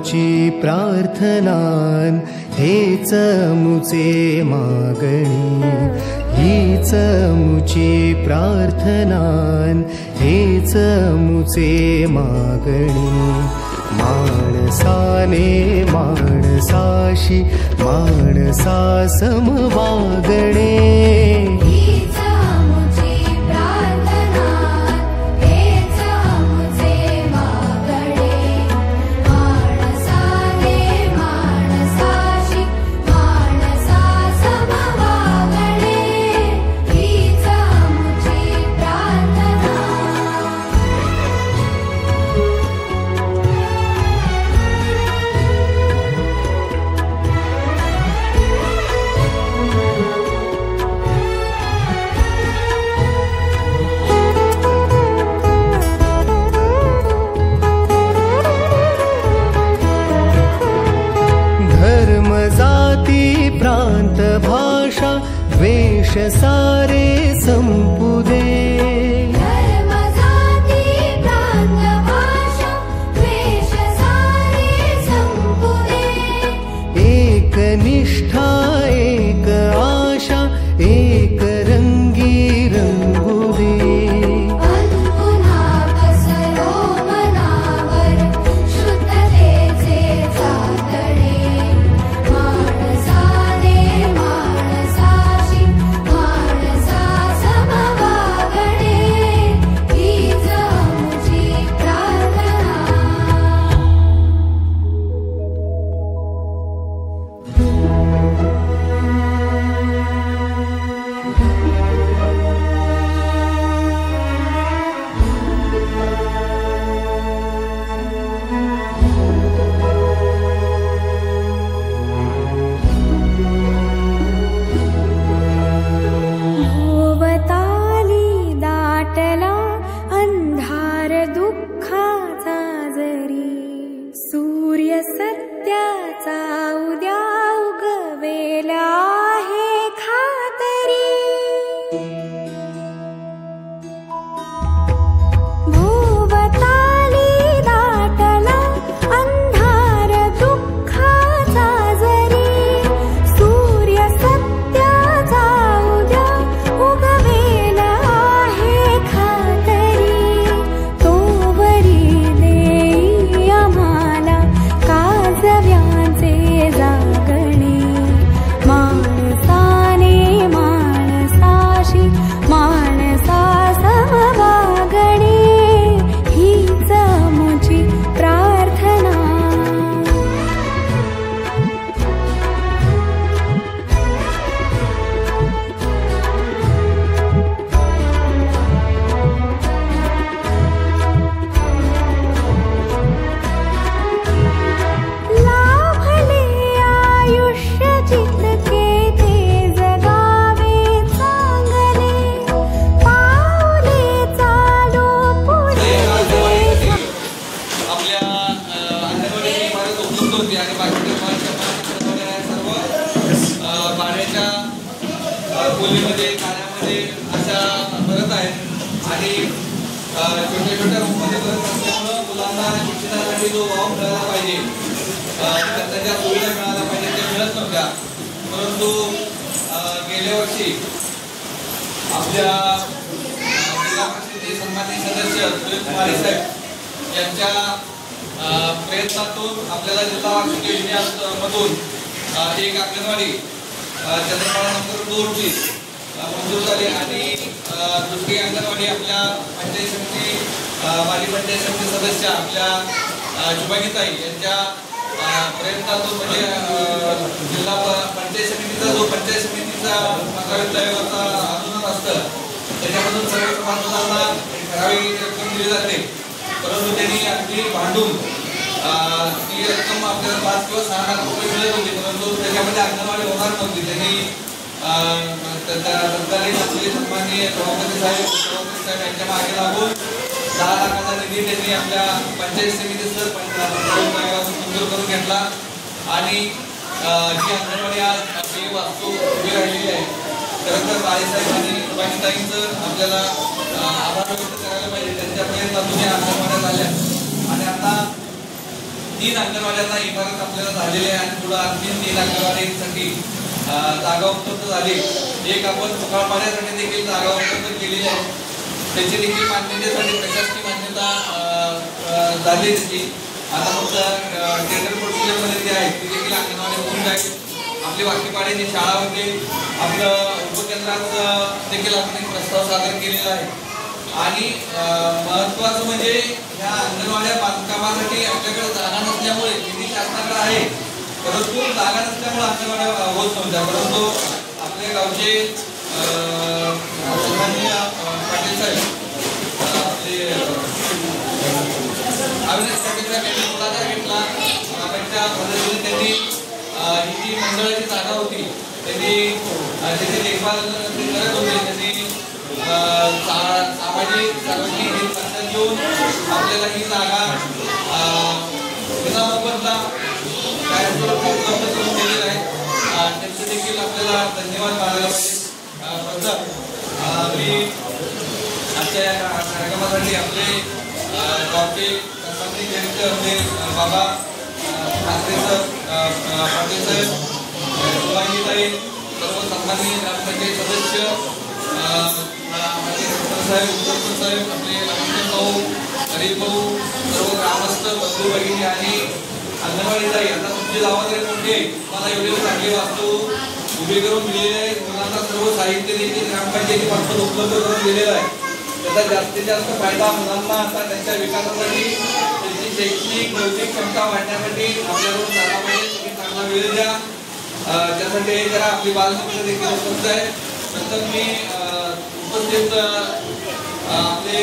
मुची प्रार्थनान हेच मुचे मागणी, हीच मुची प्रार्थनान हेच मुचे मागणी. माणसाने माणसाशी माणसा समवागणे, प्रांत भाषा द्वेष सारे संपू दे. धर्म जाती प्रांत भाषा द्वेष सारे संपू दे. एक निष्ठा एक आशा एक रंगी रंगू दे. खोलीमध्ये खाण्यामध्ये अशा भरत आहेत आणि छोट्या छोट्या रूममध्ये भरत असल्यामुळं मुलांना शिक्षणासाठी जो वाव मिळाला पाहिजे, त्यांच्या ज्या सुविधा मिळाल्या पाहिजे त्या मिळत नव्हत्या. परंतु गेल्या वर्षी आपल्या जिल्हा परिषदेचे सन्माननीय सदस्य सुरेश साहेब यांच्या प्रयत्नातून आपल्याला जिल्हा वार्षिक योजनेमधून एक अंगणवाडी चंद्रपाडा नंबर 2 ची मंजूर झाली आणि दुसरी अंगणवाडी आपल्या पंचायत समिती माजी पंचायत समिती सदस्य आपल्या शुभांगीताई यांच्या प्रयत्नातून म्हणजे जिल्हा पंचायत समितीचा जो पंचायत समितीचा महाविद्यालयाचा अनुदान असतं त्याच्यामधून सर्व सभासदांना ठराविक रक्कम दिली जाते. परंतु त्यांनी अगदी भांडून ती रक्कम आपल्याला 5 किंवा 6 लाख रुपये मिळत होती, परंतु त्याच्यामध्ये अंगणवाडी होणार नव्हती. त्यांनी तत्कालीन आपले सन्माननीय सभापती साहेब यांच्या मागे लागून 10 लाखाचा निधी त्यांनी आपल्या पंचायत समितीचं मंजूर करून घेतला आणि जी अंगणवाडी आज आपली वास्तू उभी राहिलेली आहे. खरं तर बाळासाहेब आणि शुभांगीताईंचं आपल्याला आभार व्यक्त करायला पाहिजे. त्यांच्या प्रयत्नातून या अंगणवाड्या झाल्या आणि आता 3 अंगणवाड्यांना इमारत आपल्याला झालेली आहे आणि पुढे आणखी 3 अंगणवाडीसाठी जागा उपलब्ध झाली. एक आपण सुकाळपाड्यासाठी देखील जागा उपलब्ध केलेली आहे. त्याची देखील मान्यतेसाठी प्रशासकीय मान्यता झाली त्याची. आता फक्त टेंडर प्रोसिजरमध्ये जे आहे ते देखील अंगणवाडी होऊन जाईल. आपली वाकीपाड्याची शाळा होते, आपलं उपकेंद्रात देखील आपण एक प्रस्ताव सादर केलेला आहे. आणि महत्त्वाचं म्हणजे ह्या अंगणवाड्या बांधकामासाठी आपल्याकडे जागा नसल्यामुळे निधी शासनाकडे आहे, परंतु जागा नसल्यामुळे अंगणवाड्या होत नव्हत्या. परंतु आपल्या गावचे सन्माननीय पाटील साहेब आपले अविनाश पाटील साहेब यांनी पुढाकार घेतला. त्यांच्या मदतीने त्यांनी ही जी मंडळाची जागा होती त्यांनी त्याची देखभाल करत होते. त्यांनी सामाजिक सार्वजनिक हित घेऊन आपल्याला ही जागा विनामोबदला काय उपलब्ध करून दिलेली आहे. त्यांचे देखील आपल्याला धन्यवाद मानायला पाहिजे. मी आजच्या या कार्यक्रमासाठी आपले गावचे सन्माननीय ज्येष्ठ आपले बाबा ठाकरे सर, पाटील साहेब, शिवाजीताई, सर्व सन्माननीय ग्रामपंचायत सदस्य साहेब, उत्तर साहेब, आपले लक्ष्मण भाऊ, गरीब भाऊ, सर्व ग्रामस्थ बंधू भगिनी आणि अंगणवाडी ताई. आता तुमची जबाबदारी मोठी आहे. मला एवढे चांगले वास्तू उभे करून दिलेले आहे. मुलांना सर्व साहित्य देखील ग्रामपंचायतीमार्फत उपलब्ध करून दिलेलं आहे. त्याचा जास्तीत जास्त फायदा मुलांना आता त्यांच्या विकासासाठी, त्यांची शैक्षणिक बौद्धिक क्षमता वाढण्यासाठी आपल्याकडून झाला पाहिजे. तुम्ही चांगला वेळ द्या. त्यासाठी जरा आपली बालमित्र देखील उपलब्ध आहे. नंतर मी उपस्थित आपले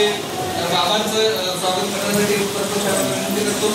बाबांचं स्वागत करण्यासाठी विनंती करतो.